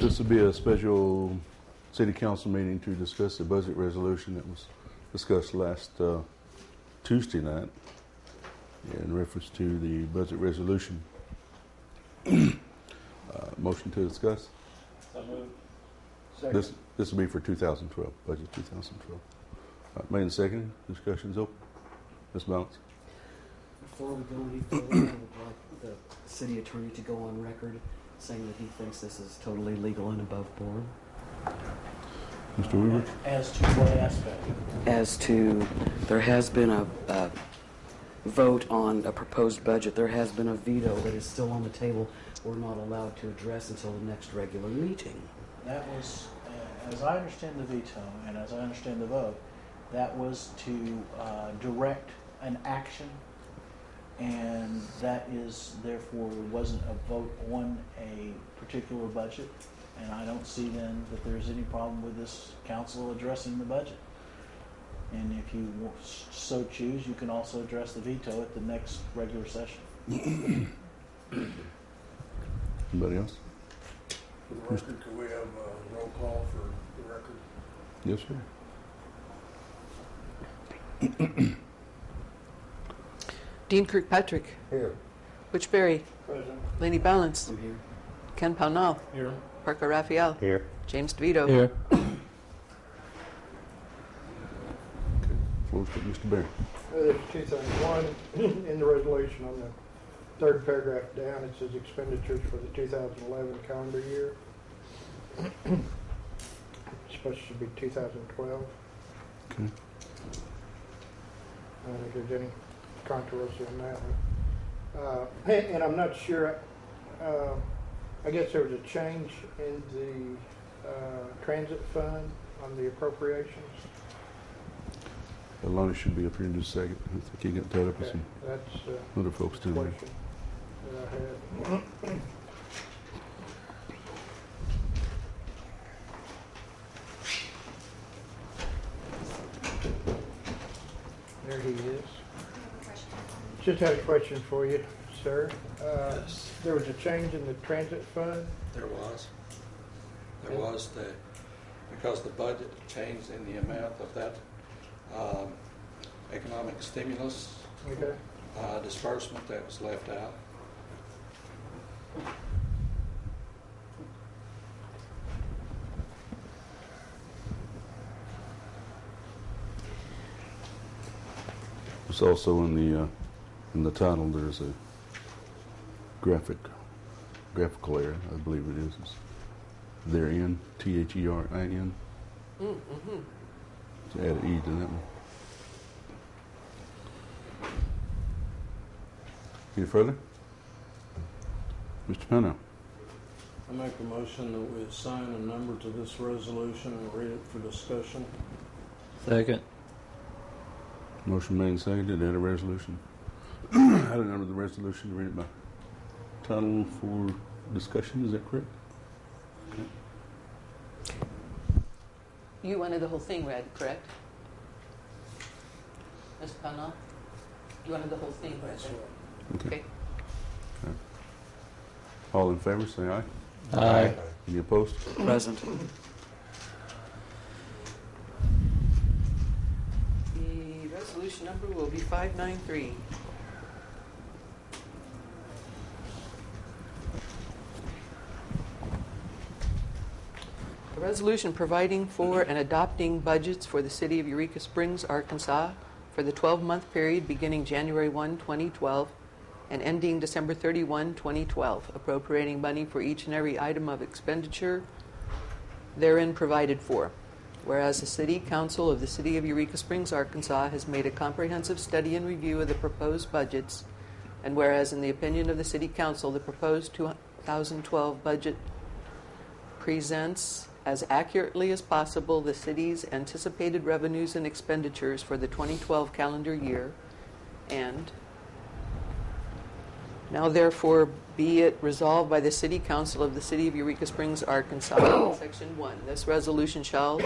This will be a special city council meeting to discuss the budget resolution that was discussed last Tuesday night in reference to the budget resolution. Motion to discuss. So moved. Second. This will be for 2012, budget 2012. Made and seconded. Discussion's open. Ms. Balance. Before we go any further, I would like the city attorney to go on record saying that he thinks this is totally legal and above board. Mr. Weaver? As to what aspect? As to, there has been a vote on a proposed budget. There has been a veto that is still on the table. We're not allowed to address until the next regular meeting. That was, as I understand the veto and as I understand the vote, that was to direct an action, and that is therefore wasn't a vote on a particular budget. And I don't see then that there's any problem with this council addressing the budget. And if you so choose, you can also address the veto at the next regular session. Anybody else? For the record, could we have a roll call for the record? Yes, sir. Dean Kirkpatrick. Here. Butch Berry. Present. Laney Balance. I'm here. Ken Pownall. Here. Parker Raphael. Here. James DeVito. Here. Floor's to Mr. Berry. There's two things. One, in the resolution on the third paragraph down, it says expenditures for the 2011 calendar year. It's supposed to be 2012. Okay. I don't think there's any controversy on that one. And I'm not sure, I guess there was a change in the transit fund on the appropriations. Lonnie should be up here in just a second. I think he got tied up with Okay, some that's other folks too. the question that I had. There he is. Just had a question for you, sir. Yes. There was a change in the transit fund. There was. Because the budget changed in the amount of that economic stimulus Okay. disbursement that was left out. It's also in the title. There's a graphical error. I believe it is. It's therein, THERIN. Mm-hmm. So add an E to that one. Any further? Mr. Pennell. I make a motion that we assign a number to this resolution and read it for discussion. Second. Motion made and seconded to add a resolution. Add a number of the resolution, read it by title for discussion. Is that correct? Okay. You wanted the whole thing read, correct? Mr. Pownall? You wanted the whole thing read, That's right? right. Okay. Okay. All in favor, say aye. Aye. Any opposed? Present. The resolution number will be 593. A resolution providing for and adopting budgets for the city of Eureka Springs, Arkansas for the 12-month period beginning January 1, 2012 and ending December 31, 2012, appropriating money for each and every item of expenditure therein provided for. Whereas the City Council of the City of Eureka Springs, Arkansas has made a comprehensive study and review of the proposed budgets, and whereas in the opinion of the City Council, the proposed 2012 budget presents as accurately as possible the city's anticipated revenues and expenditures for the 2012 calendar year, and now therefore be it resolved by the City Council of the City of Eureka Springs, Arkansas, Section 1. This resolution shall be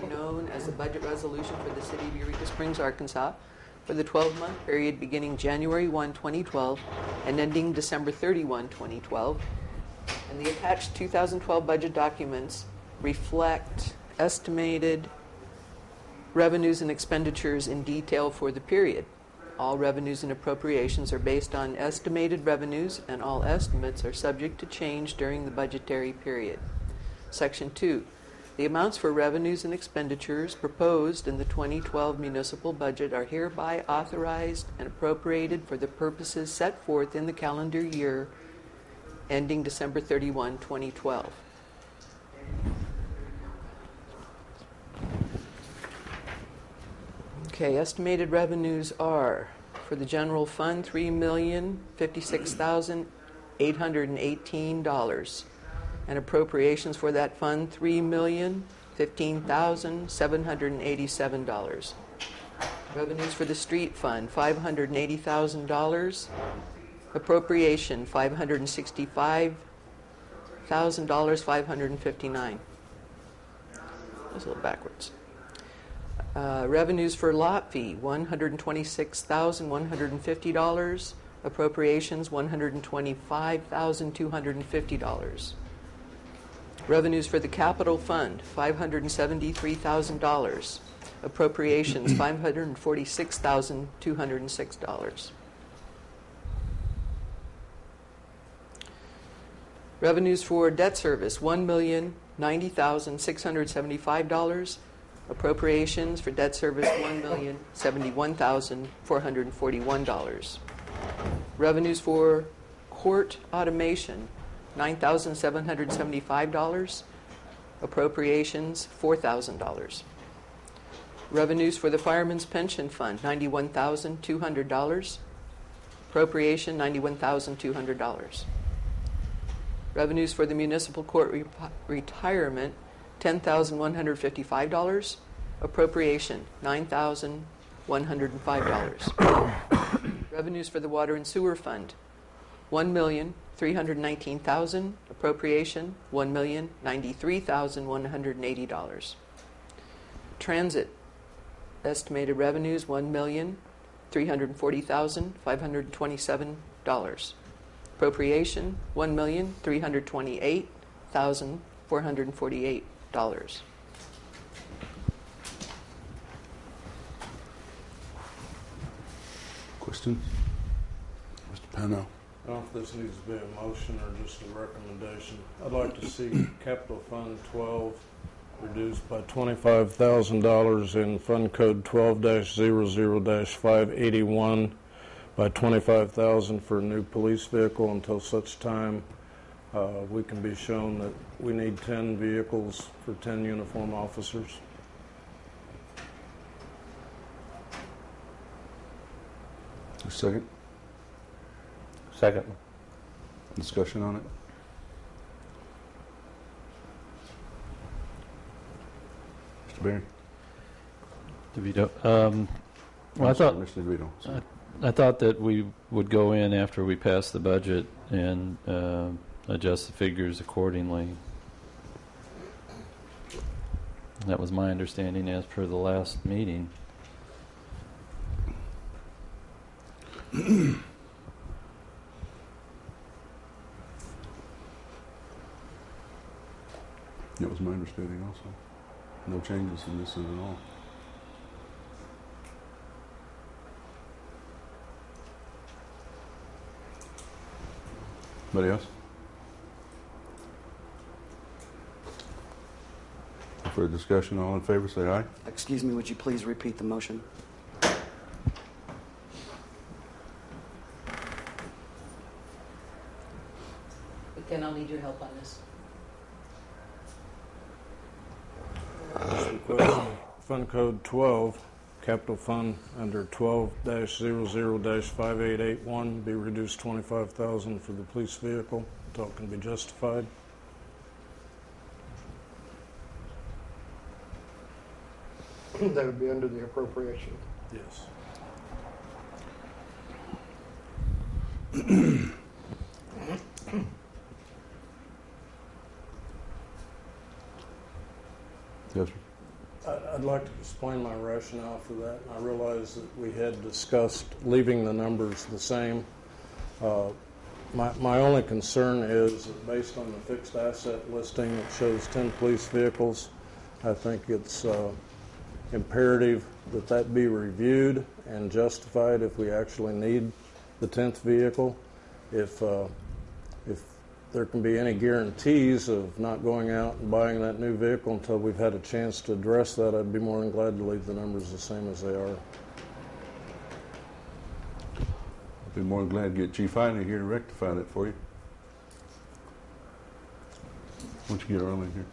known as the budget resolution for the City of Eureka Springs, Arkansas for the 12-month period beginning January 1, 2012 and ending December 31, 2012. And And the attached 2012 budget documents reflect estimated revenues and expenditures in detail for the period. All revenues and appropriations are based on estimated revenues, and all estimates are subject to change during the budgetary period. Section 2. The amounts for revenues and expenditures proposed in the 2012 municipal budget are hereby authorized and appropriated for the purposes set forth in the calendar year ending December 31, 2012. Okay, estimated revenues are for the general fund $3,056,818, and appropriations for that fund $3,015,787. Revenues for the street fund $580,000, appropriation $565,559. That's a little backwards. Revenues for lot fee, $126,150. Appropriations, $125,250. Revenues for the capital fund, $573,000. Appropriations, $546,206. Revenues for debt service, $1,090,675. Appropriations for debt service, $1,071,441. Revenues for court automation, $9,775. Appropriations, $4,000. Revenues for the fireman's pension fund, $91,200. Appropriation, $91,200. Revenues for the municipal court retirement, $10,155. Appropriation, $9,105. Revenues for the water and sewer fund, $1,319,000. Appropriation, $1,093,180. Transit estimated revenues, $1,340,527. Appropriation, $1,328,448. Questions? Mr. Pano? I don't know if this needs to be a motion or just a recommendation. I'd like to see Capital Fund 12 reduced by $25,000 in Fund Code 12-00-581 by $25,000 for a new police vehicle until such time we can be shown that we need 10 vehicles for 10 uniform officers. A second? Second. Discussion on it? Mr. Barry? DeVito. Well, I thought Mr. DeVito. Sorry. I thought that we would go in after we pass the budget and adjust the figures accordingly. That was my understanding as per the last meeting. That was my understanding also. No changes in this at all. Anybody else? For discussion, all in favor, say aye. Excuse me, would you please repeat the motion? Ken, I'll need your help on this. Fund Code 12, Capital Fund under 12-00-5881 be reduced $25,000 for the police vehicle until it can be justified. That would be under the appropriation. Yes. Yes, sir. I'd like to explain my rationale for that. I realize that we had discussed leaving the numbers the same. My only concern is that based on the fixed asset listing, it shows 10 police vehicles. I think it's imperative that that be reviewed and justified if we actually need the 10th vehicle. If there can be any guarantees of not going out and buying that new vehicle until we've had a chance to address that, I'd be more than glad to leave the numbers the same as they are. I'd be more than glad to get Chief Heine here to rectify that for you. Why don't you get Earl in here?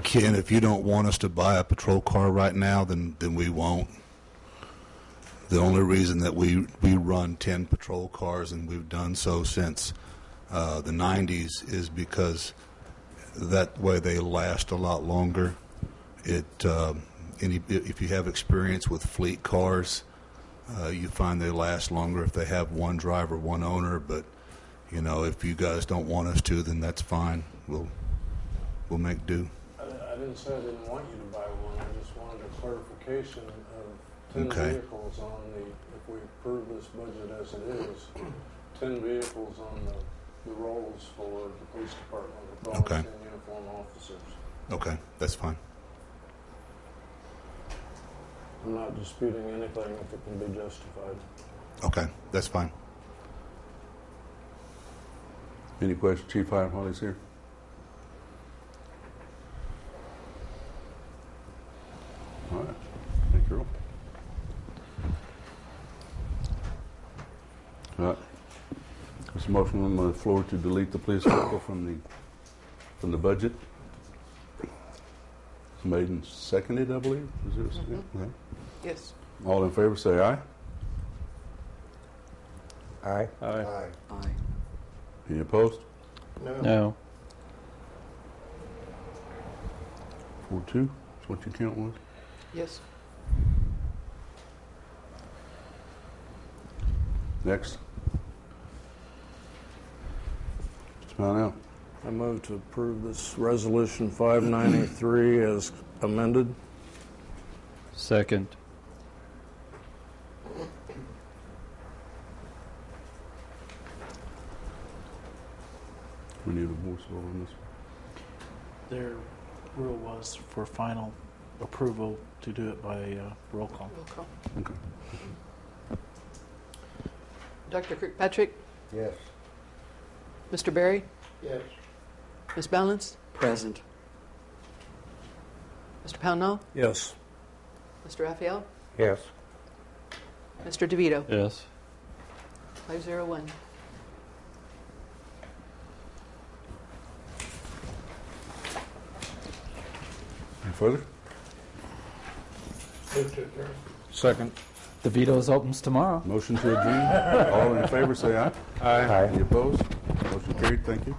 Ken, if you don't want us to buy a patrol car right now, then we won't. The only reason that we run 10 patrol cars, and we've done so since the 90s, is because that way they last a lot longer. If you have experience with fleet cars, you find they last longer if they have one driver, one owner. But if you guys don't want us to, then that's fine. We'll make do. I didn't say I didn't want you to buy one. I just wanted a clarification of 10 Okay. vehicles on if we approve this budget as it is, 10 vehicles on the rolls for the police department with all Okay. 10 uniform officers. Okay, that's fine. I'm not disputing anything if it can be justified. Okay, that's fine. Any questions, Chief Heine, while he's here? All right. Thank you, Earl. All right. There's a motion on the floor to delete the police vehicle from the budget. It's made and seconded, I believe. Is there a second? Okay. Yes. All in favor, say aye. Aye. Aye. Aye. Any opposed? No. 4-2. That's what your count was. Yes. Next. Mr. Pownell. I move to approve this resolution 593 as amended. Second. We need a voice vote on this. Their rule was for final approval to do it by roll call. Roll call. Okay. Dr. Kirkpatrick, Yes. Mr. Berry, Yes. Ms. Balance, Present. Mr. Pownall, Yes. Mr. Raphael, Yes. Mr. DeVito. Yes. 501. Any further? Move to adjourn. Second. The veto's opens tomorrow. Motion to adjourn. All in favor, say aye. Aye. Any opposed? Motion carried. Thank you.